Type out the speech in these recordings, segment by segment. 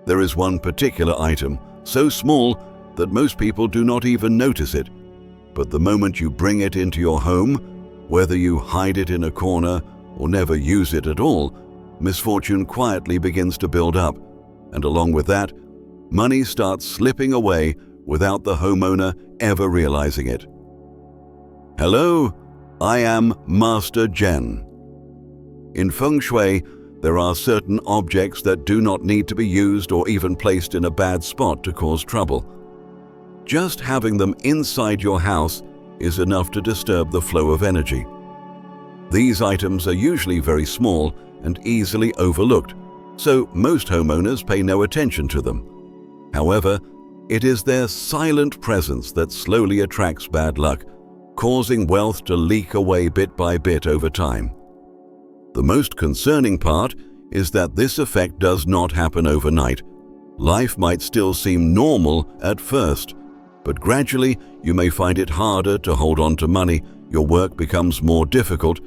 There is one particular item, so small that most people do not even notice it. But the moment you bring it into your home, whether you hide it in a corner or never use it at all, misfortune quietly begins to build up, and along with that, money starts slipping away without the homeowner ever realizing it. Hello, I am Master Zhen. In Feng Shui, there are certain objects that do not need to be used or even placed in a bad spot to cause trouble. Just having them inside your house is enough to disturb the flow of energy. These items are usually very small and easily overlooked, so most homeowners pay no attention to them. However, it is their silent presence that slowly attracts bad luck, causing wealth to leak away bit by bit over time. The most concerning part is that this effect does not happen overnight. Life might still seem normal at first, but gradually you may find it harder to hold on to money, your work becomes more difficult,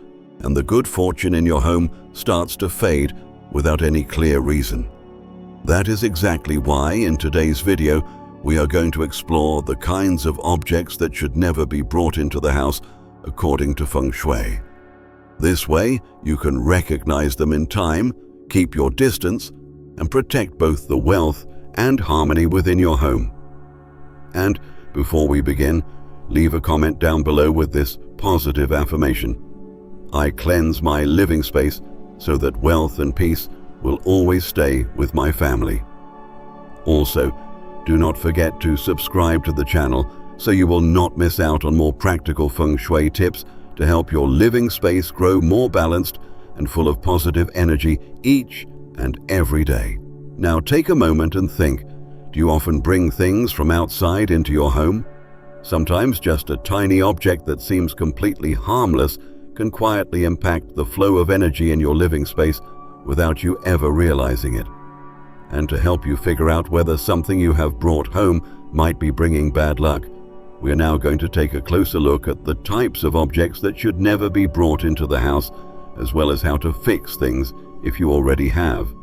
and the good fortune in your home starts to fade without any clear reason. That is exactly why in today's video we are going to explore the kinds of objects that should never be brought into the house according to Feng Shui. This way you can recognize them in time, keep your distance, and protect both the wealth and harmony within your home. And before we begin, leave a comment down below with this positive affirmation. I cleanse my living space so that wealth and peace will always stay with my family. Also, do not forget to subscribe to the channel so you will not miss out on more practical Feng Shui tips to help your living space grow more balanced and full of positive energy each and every day. Now take a moment and think, do you often bring things from outside into your home? Sometimes just a tiny object that seems completely harmless can quietly impact the flow of energy in your living space without you ever realizing it. And to help you figure out whether something you have brought home might be bringing bad luck, we are now going to take a closer look at the types of objects that should never be brought into the house, as well as how to fix things if you already have.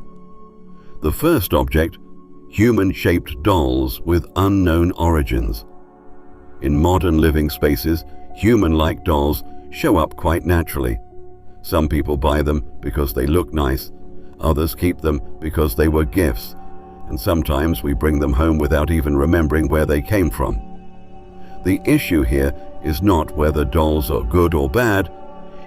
The first object, human-shaped dolls with unknown origins. In modern living spaces, human-like dolls show up quite naturally. Some people buy them because they look nice, others keep them because they were gifts, and sometimes we bring them home without even remembering where they came from. The issue here is not whether dolls are good or bad,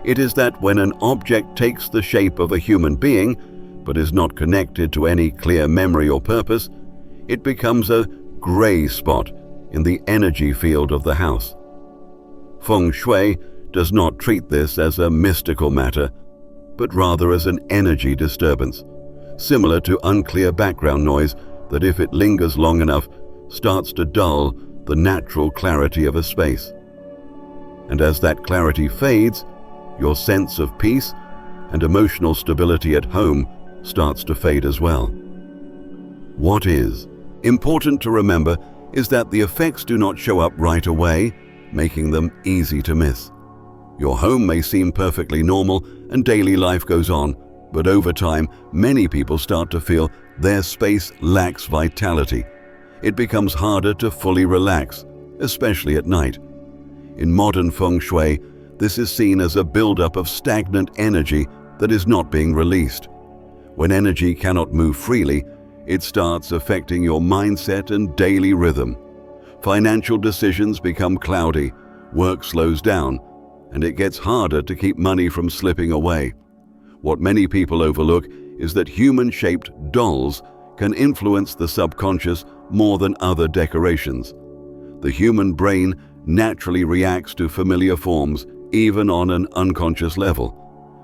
it is that when an object takes the shape of a human being, but is not connected to any clear memory or purpose, it becomes a gray spot in the energy field of the house. Feng Shui does not treat this as a mystical matter, but rather as an energy disturbance, similar to unclear background noise that, if it lingers long enough, starts to dull the natural clarity of a space. And as that clarity fades, your sense of peace and emotional stability at home starts to fade as well. What is important to remember is that the effects do not show up right away, making them easy to miss. Your home may seem perfectly normal and daily life goes on, but over time, many people start to feel their space lacks vitality. It becomes harder to fully relax, especially at night. In modern Feng Shui, this is seen as a buildup of stagnant energy that is not being released. When energy cannot move freely, it starts affecting your mindset and daily rhythm. Financial decisions become cloudy, work slows down, and it gets harder to keep money from slipping away. What many people overlook is that human-shaped dolls can influence the subconscious more than other decorations. The human brain naturally reacts to familiar forms, even on an unconscious level.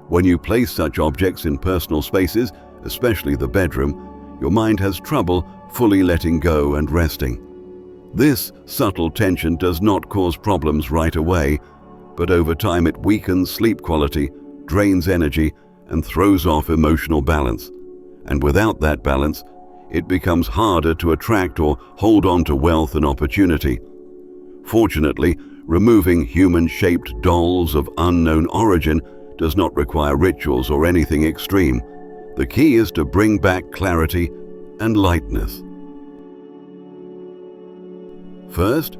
When you place such objects in personal spaces, especially the bedroom, your mind has trouble fully letting go and resting. This subtle tension does not cause problems right away, but over time it weakens sleep quality, drains energy, and throws off emotional balance. And without that balance, it becomes harder to attract or hold on to wealth and opportunity. Fortunately, removing human-shaped dolls of unknown origin does not require rituals or anything extreme. The key is to bring back clarity, and lightness. First,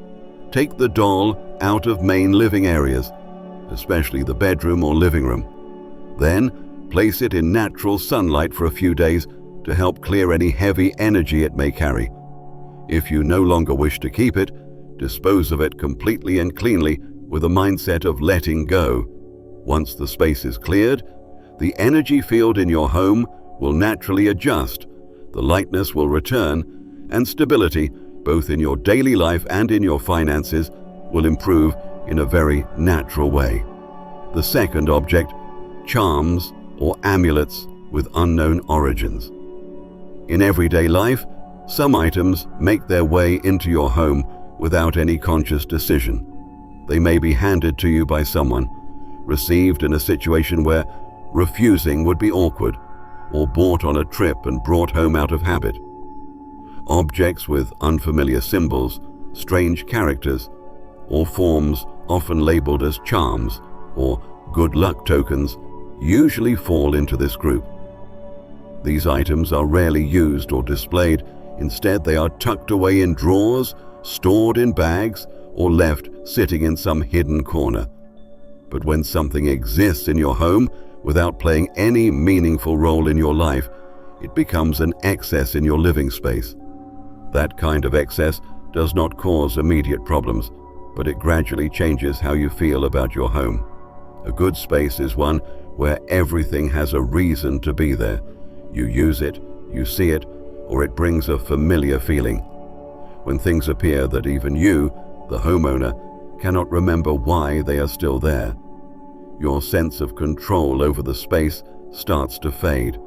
take the doll out of main living areas, especially the bedroom or living room. Then, place it in natural sunlight for a few days to help clear any heavy energy it may carry. If you no longer wish to keep it, dispose of it completely and cleanly with a mindset of letting go. Once the space is cleared, the energy field in your home will naturally adjust, the lightness will return, and stability, both in your daily life and in your finances, will improve in a very natural way. The second object, charms or amulets with unknown origins. In everyday life, some items make their way into your home without any conscious decision. They may be handed to you by someone, received in a situation where refusing would be awkward, or bought on a trip and brought home out of habit. Objects with unfamiliar symbols, strange characters, or forms often labeled as charms or good luck tokens usually fall into this group. These items are rarely used or displayed. Instead, they are tucked away in drawers, stored in bags, or left sitting in some hidden corner. But when something exists in your home without playing any meaningful role in your life, it becomes an excess in your living space. That kind of excess does not cause immediate problems, but it gradually changes how you feel about your home. A good space is one where everything has a reason to be there. You use it, you see it, or it brings a familiar feeling. When things appear that even you, the homeowner, cannot remember why they are still there, your sense of control over the space starts to fade.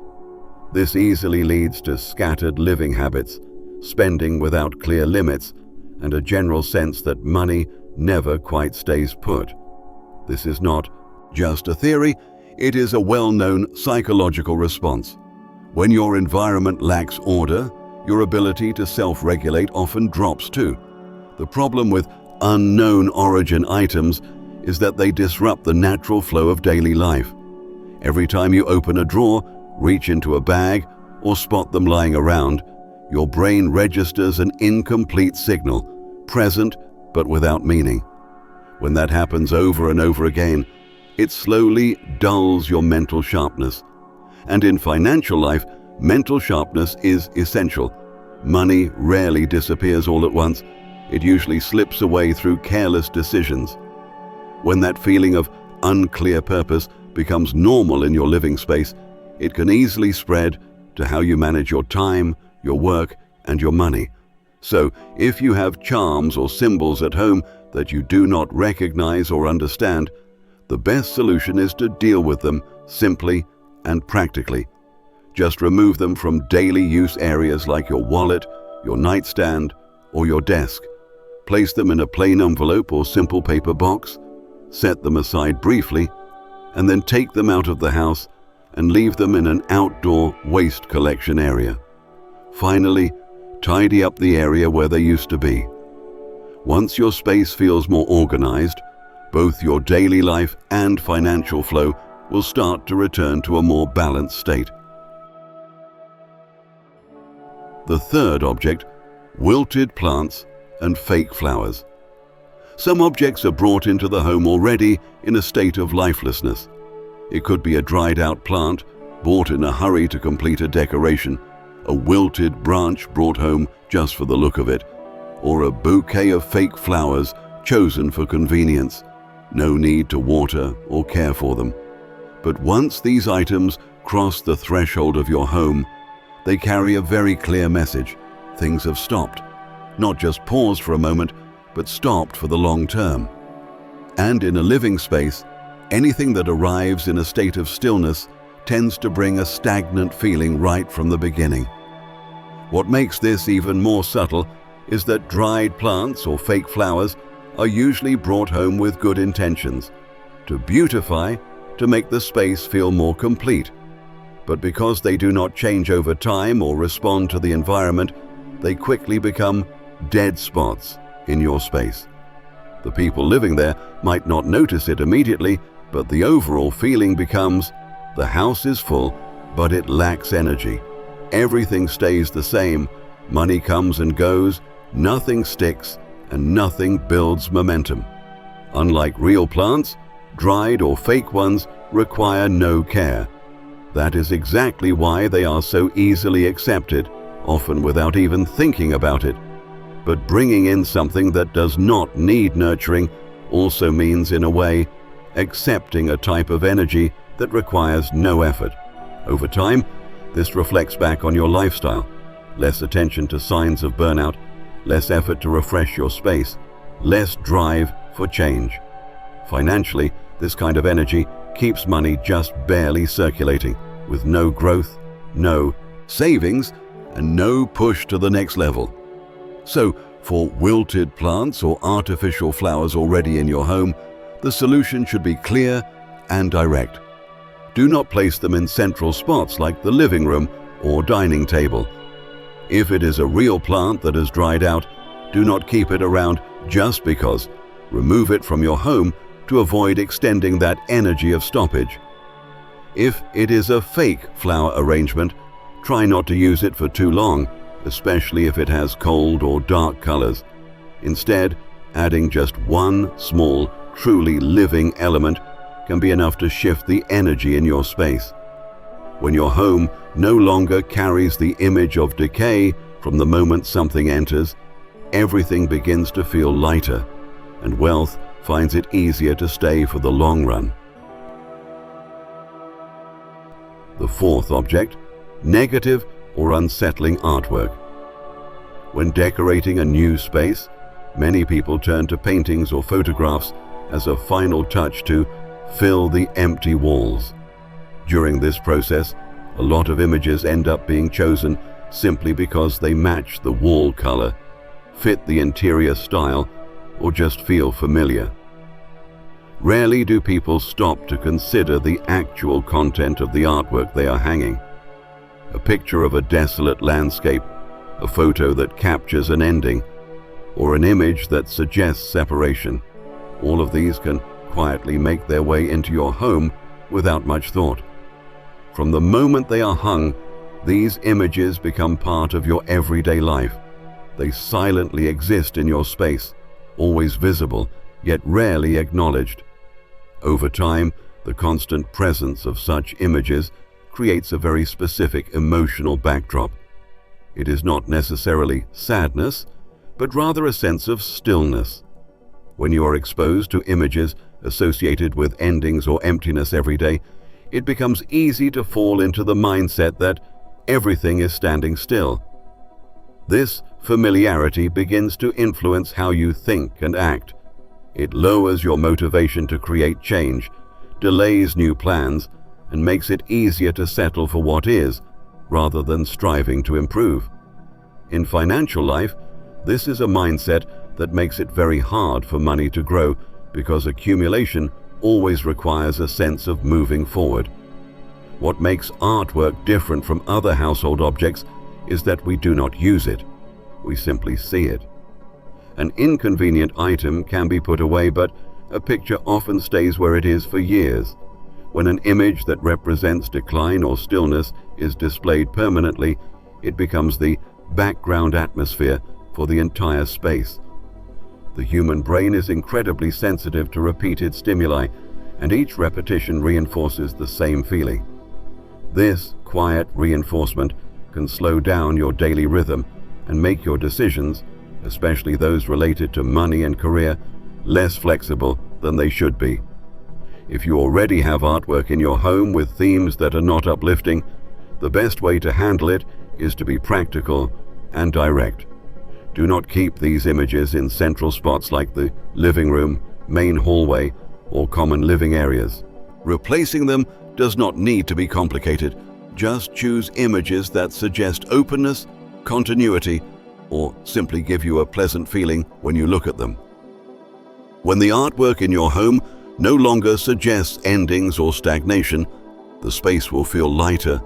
This easily leads to scattered living habits, spending without clear limits, and a general sense that money never quite stays put. This is not just a theory, it is a well-known psychological response. When your environment lacks order, your ability to self-regulate often drops too. The problem with unknown origin items is that they disrupt the natural flow of daily life. Every time you open a drawer, reach into a bag, or spot them lying around, your brain registers an incomplete signal, present but without meaning. When that happens over and over again, it slowly dulls your mental sharpness. And in financial life, mental sharpness is essential. Money rarely disappears all at once. It usually slips away through careless decisions. When that feeling of unclear purpose becomes normal in your living space, it can easily spread to how you manage your time, your work, and your money. So, if you have charms or symbols at home that you do not recognize or understand, the best solution is to deal with them simply and practically. Just remove them from daily use areas like your wallet, your nightstand, or your desk. Place them in a plain envelope or simple paper box, set them aside briefly, and then take them out of the house and leave them in an outdoor waste collection area. Finally, tidy up the area where they used to be. Once your space feels more organized, both your daily life and financial flow will start to return to a more balanced state. The third object, wilted plants and fake flowers. Some objects are brought into the home already in a state of lifelessness. It could be a dried-out plant bought in a hurry to complete a decoration, a wilted branch brought home just for the look of it, or a bouquet of fake flowers chosen for convenience. No need to water or care for them. But once these items cross the threshold of your home, they carry a very clear message. Things have stopped. Not just paused for a moment, but stopped for the long term. And in a living space, anything that arrives in a state of stillness tends to bring a stagnant feeling right from the beginning. What makes this even more subtle is that dried plants or fake flowers are usually brought home with good intentions, to beautify, to make the space feel more complete. But because they do not change over time or respond to the environment, they quickly become dead spots in your space. The people living there might not notice it immediately, but the overall feeling becomes, the house is full, but it lacks energy. Everything stays the same, money comes and goes, nothing sticks, and nothing builds momentum. Unlike real plants, dried or fake ones require no care. That is exactly why they are so easily accepted, often without even thinking about it. But bringing in something that does not need nurturing also means, in a way, accepting a type of energy that requires no effort. Over time, this reflects back on your lifestyle. Less attention to signs of burnout, less effort to refresh your space, less drive for change. Financially, this kind of energy keeps money just barely circulating, with no growth, no savings, and no push to the next level. So, for wilted plants or artificial flowers already in your home, the solution should be clear and direct. Do not place them in central spots like the living room or dining table. If it is a real plant that has dried out, do not keep it around just because. Remove it from your home to avoid extending that energy of stoppage. If it is a fake flower arrangement, try not to use it for too long, especially if it has cold or dark colors. Instead, adding just one small, truly living element can be enough to shift the energy in your space. When your home no longer carries the image of decay from the moment something enters, everything begins to feel lighter, and wealth finds it easier to stay for the long run. The fourth object, negative or unsettling artwork. When decorating a new space, many people turn to paintings or photographs as a final touch to fill the empty walls. During this process, a lot of images end up being chosen simply because they match the wall color, fit the interior style, or just feel familiar. Rarely do people stop to consider the actual content of the artwork they are hanging. A picture of a desolate landscape, a photo that captures an ending, or an image that suggests separation. All of these can quietly make their way into your home without much thought. From the moment they are hung, these images become part of your everyday life. They silently exist in your space, always visible, yet rarely acknowledged. Over time, the constant presence of such images creates a very specific emotional backdrop. It is not necessarily sadness, but rather a sense of stillness. When you are exposed to images associated with endings or emptiness every day, it becomes easy to fall into the mindset that everything is standing still. This familiarity begins to influence how you think and act. It lowers your motivation to create change, delays new plans, and makes it easier to settle for what is, rather than striving to improve. In financial life, this is a mindset that makes it very hard for money to grow because accumulation always requires a sense of moving forward. What makes artwork different from other household objects is that we do not use it. We simply see it. An inconvenient item can be put away, but a picture often stays where it is for years. When an image that represents decline or stillness is displayed permanently, it becomes the background atmosphere for the entire space. The human brain is incredibly sensitive to repeated stimuli, and each repetition reinforces the same feeling. This quiet reinforcement can slow down your daily rhythm and make your decisions, especially those related to money and career, less flexible than they should be. If you already have artwork in your home with themes that are not uplifting, the best way to handle it is to be practical and direct. Do not keep these images in central spots like the living room, main hallway, or common living areas. Replacing them does not need to be complicated. Just choose images that suggest openness, continuity, or simply give you a pleasant feeling when you look at them. When the artwork in your home no longer suggests endings or stagnation, the space will feel lighter,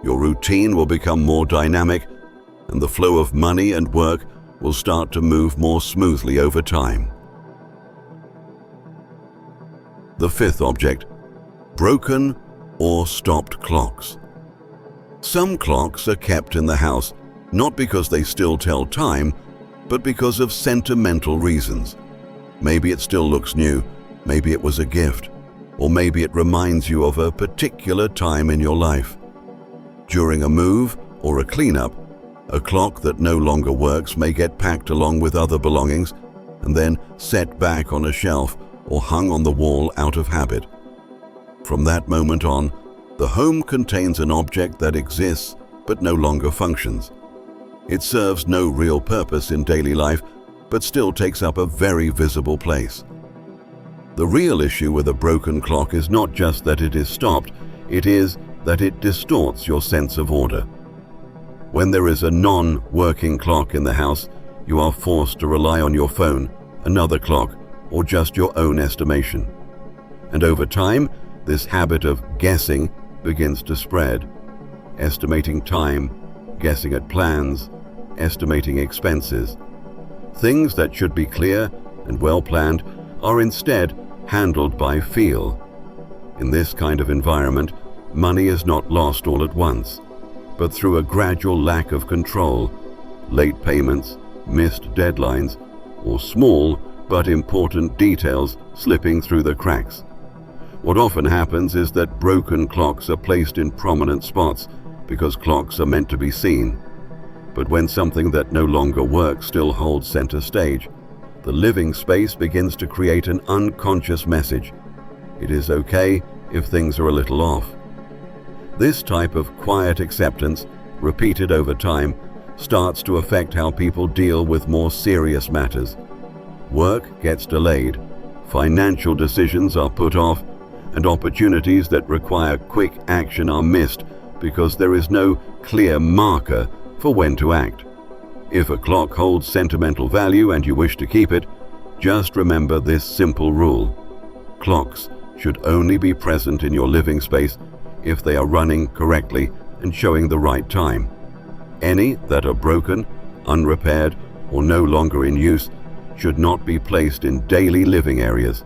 your routine will become more dynamic, and the flow of money and work will start to move more smoothly over time. The fifth object, broken or stopped clocks. Some clocks are kept in the house not because they still tell time, but because of sentimental reasons. Maybe it still looks new, maybe it was a gift, or maybe it reminds you of a particular time in your life. During a move or a cleanup, a clock that no longer works may get packed along with other belongings and then set back on a shelf or hung on the wall out of habit. From that moment on, the home contains an object that exists but no longer functions. It serves no real purpose in daily life, but still takes up a very visible place. The real issue with a broken clock is not just that it is stopped, it is that it distorts your sense of order. When there is a non-working clock in the house, you are forced to rely on your phone, another clock, or just your own estimation. And over time, this habit of guessing begins to spread. Estimating time, guessing at plans, estimating expenses. Things that should be clear and well planned are instead handled by feel. In this kind of environment, money is not lost all at once, but through a gradual lack of control, late payments, missed deadlines, or small but important details slipping through the cracks. What often happens is that broken clocks are placed in prominent spots because clocks are meant to be seen. But when something that no longer works still holds center stage, the living space begins to create an unconscious message. It is okay if things are a little off. This type of quiet acceptance, repeated over time, starts to affect how people deal with more serious matters. Work gets delayed, financial decisions are put off, and opportunities that require quick action are missed because there is no clear marker for when to act. If a clock holds sentimental value and you wish to keep it, just remember this simple rule. Clocks should only be present in your living space if they are running correctly and showing the right time. Any that are broken, unrepaired, or no longer in use should not be placed in daily living areas.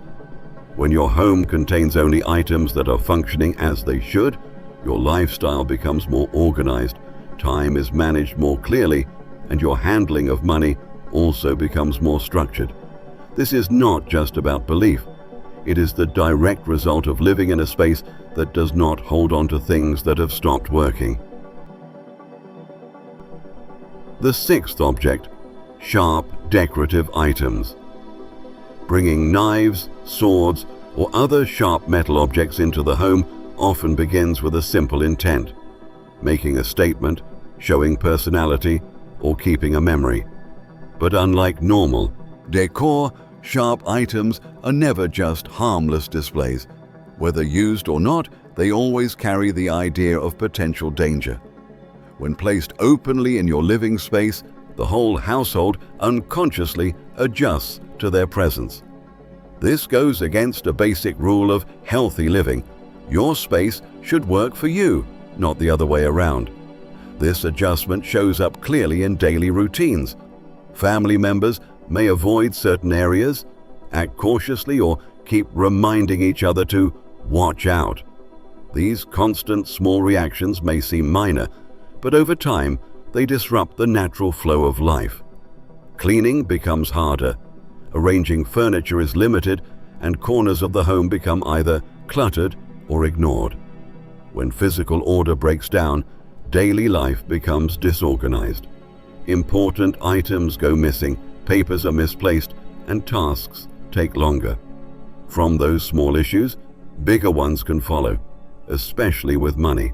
When your home contains only items that are functioning as they should, your lifestyle becomes more organized, time is managed more clearly, and your handling of money also becomes more structured. This is not just about belief. It is the direct result of living in a space that does not hold on to things that have stopped working. The sixth object, sharp decorative items. Bringing knives, swords, or other sharp metal objects into the home often begins with a simple intent: making a statement, showing personality, or keeping a memory. But unlike normal decor, sharp items are never just harmless displays. Whether used or not, they always carry the idea of potential danger. When placed openly in your living space, the whole household unconsciously adjusts to their presence. This goes against a basic rule of healthy living. Your space should work for you, not the other way around. This adjustment shows up clearly in daily routines. Family members may avoid certain areas, act cautiously, or keep reminding each other to watch out. These constant small reactions may seem minor, but over time they disrupt the natural flow of life. Cleaning becomes harder, arranging furniture is limited, and corners of the home become either cluttered or ignored. When physical order breaks down, daily life becomes disorganized. Important items go missing, papers are misplaced, and tasks take longer. From those small issues, bigger ones can follow, especially with money.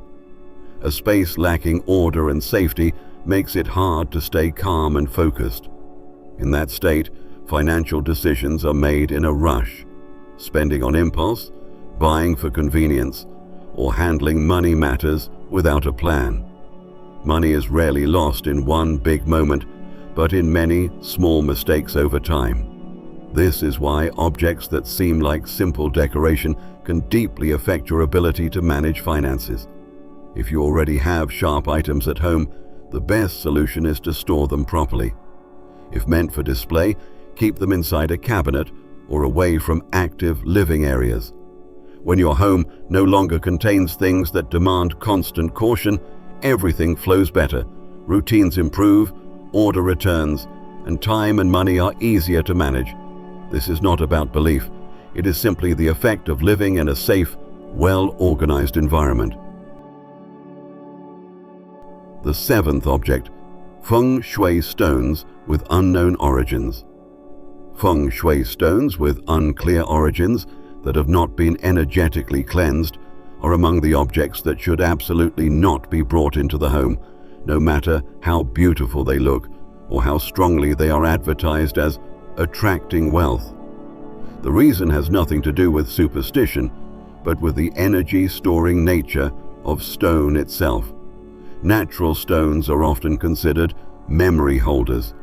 A space lacking order and safety makes it hard to stay calm and focused. In that state, financial decisions are made in a rush, spending on impulse, buying for convenience, or handling money matters without a plan. Money is rarely lost in one big moment, but in many small mistakes over time. This is why objects that seem like simple decoration can deeply affect your ability to manage finances. If you already have sharp items at home, the best solution is to store them properly. If meant for display, keep them inside a cabinet or away from active living areas. When your home no longer contains things that demand constant caution, everything flows better, routines improve, order returns, and time and money are easier to manage. This is not about belief. It is simply the effect of living in a safe, well-organized environment. The seventh object, Feng Shui stones with unknown origins. Feng Shui stones with unclear origins that have not been energetically cleansed are among the objects that should absolutely not be brought into the home, no matter how beautiful they look or how strongly they are advertised as attracting wealth. The reason has nothing to do with superstition, but with the energy-storing nature of stone itself. Natural stones are often considered memory holders.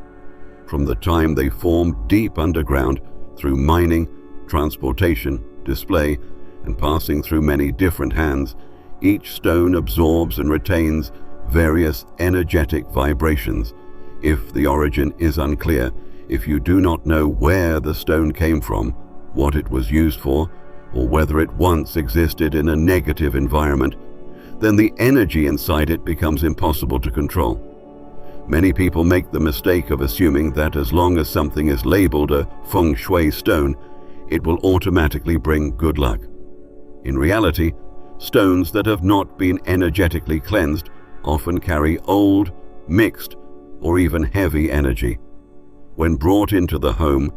From the time they form deep underground, through mining, transportation, display, and passing through many different hands, each stone absorbs and retains various energetic vibrations. If the origin is unclear, if you do not know where the stone came from, what it was used for, or whether it once existed in a negative environment, then the energy inside it becomes impossible to control. Many people make the mistake of assuming that as long as something is labeled a Feng Shui stone, it will automatically bring good luck. In reality, stones that have not been energetically cleansed often carry old, mixed, or even heavy energy. When brought into the home,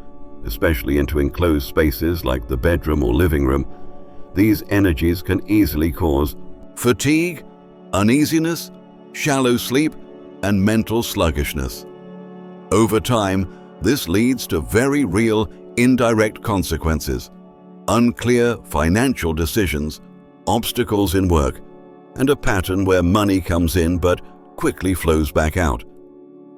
especially into enclosed spaces like the bedroom or living room, these energies can easily cause fatigue, uneasiness, shallow sleep, and mental sluggishness. Over time, this leads to very real, indirect consequences: unclear financial decisions, obstacles in work, and a pattern where money comes in but quickly flows back out.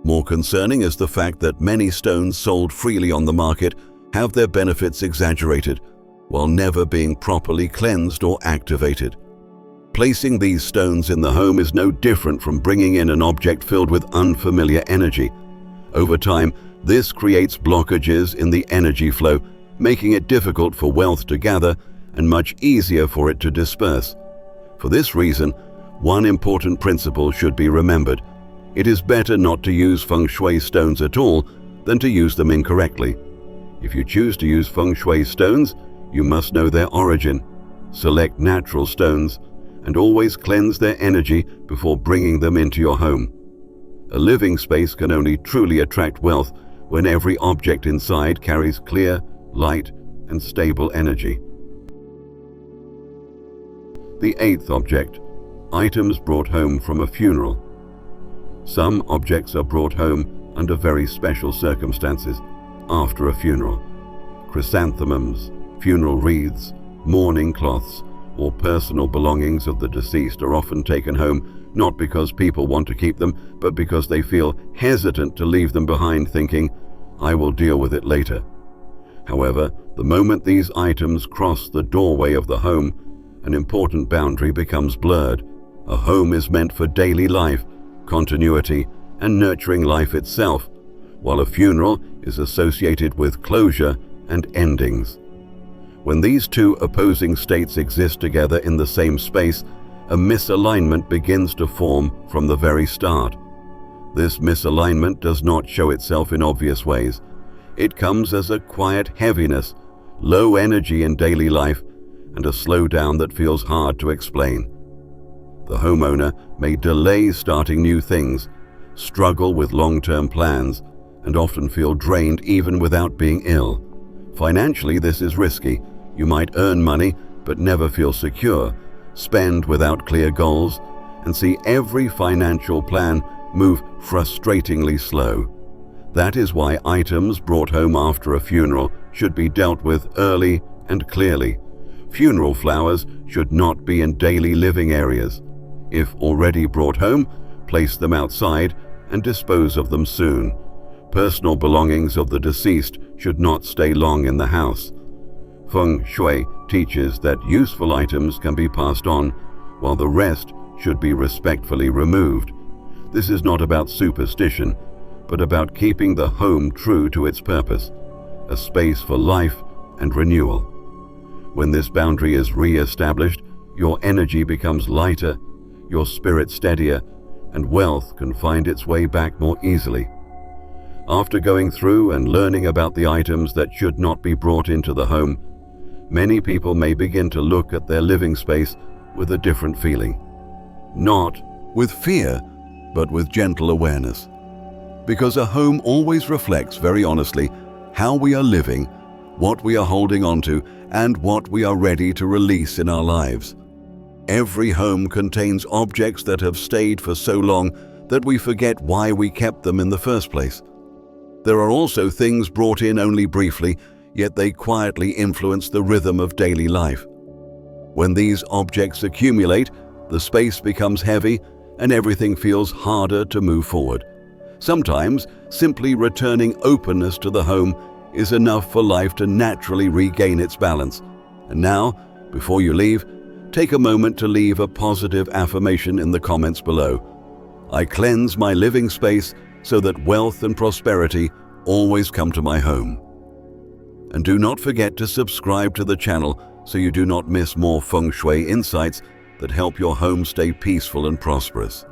More concerning is the fact that many stones sold freely on the market have their benefits exaggerated, while never being properly cleansed or activated. Placing these stones in the home is no different from bringing in an object filled with unfamiliar energy. Over time, this creates blockages in the energy flow, making it difficult for wealth to gather and much easier for it to disperse. For this reason, one important principle should be remembered. It is better not to use Feng Shui stones at all than to use them incorrectly. If you choose to use Feng Shui stones, you must know their origin, select natural stones, and always cleanse their energy before bringing them into your home. A living space can only truly attract wealth when every object inside carries clear, light, and stable energy. The eighth object, items brought home from a funeral. Some objects are brought home under very special circumstances after a funeral. Chrysanthemums, funeral wreaths, mourning cloths, or personal belongings of the deceased are often taken home not because people want to keep them, but because they feel hesitant to leave them behind, thinking, "I will deal with it later." However, the moment these items cross the doorway of the home, an important boundary becomes blurred. A home is meant for daily life, continuity, and nurturing life itself, while a funeral is associated with closure and endings. When these two opposing states exist together in the same space, a misalignment begins to form from the very start. This misalignment does not show itself in obvious ways. It comes as a quiet heaviness, low energy in daily life, and a slowdown that feels hard to explain. The homeowner may delay starting new things, struggle with long-term plans, and often feel drained even without being ill. Financially, this is risky. You might earn money but never feel secure, spend without clear goals, and see every financial plan move frustratingly slow. That is why items brought home after a funeral should be dealt with early and clearly. Funeral flowers should not be in daily living areas. If already brought home, place them outside and dispose of them soon. Personal belongings of the deceased should not stay long in the house. Feng Shui teaches that useful items can be passed on, while the rest should be respectfully removed. This is not about superstition, but about keeping the home true to its purpose, a space for life and renewal. When this boundary is re-established, your energy becomes lighter, your spirit steadier, and wealth can find its way back more easily. After going through and learning about the items that should not be brought into the home, many people may begin to look at their living space with a different feeling. Not with fear, but with gentle awareness. Because a home always reflects very honestly how we are living, what we are holding on to, and what we are ready to release in our lives. Every home contains objects that have stayed for so long that we forget why we kept them in the first place. There are also things brought in only briefly, yet they quietly influence the rhythm of daily life. When these objects accumulate, the space becomes heavy and everything feels harder to move forward. Sometimes, simply returning openness to the home is enough for life to naturally regain its balance. And now, before you leave, take a moment to leave a positive affirmation in the comments below. I cleanse my living space so that wealth and prosperity always come to my home. And do not forget to subscribe to the channel so you do not miss more Feng Shui insights that help your home stay peaceful and prosperous.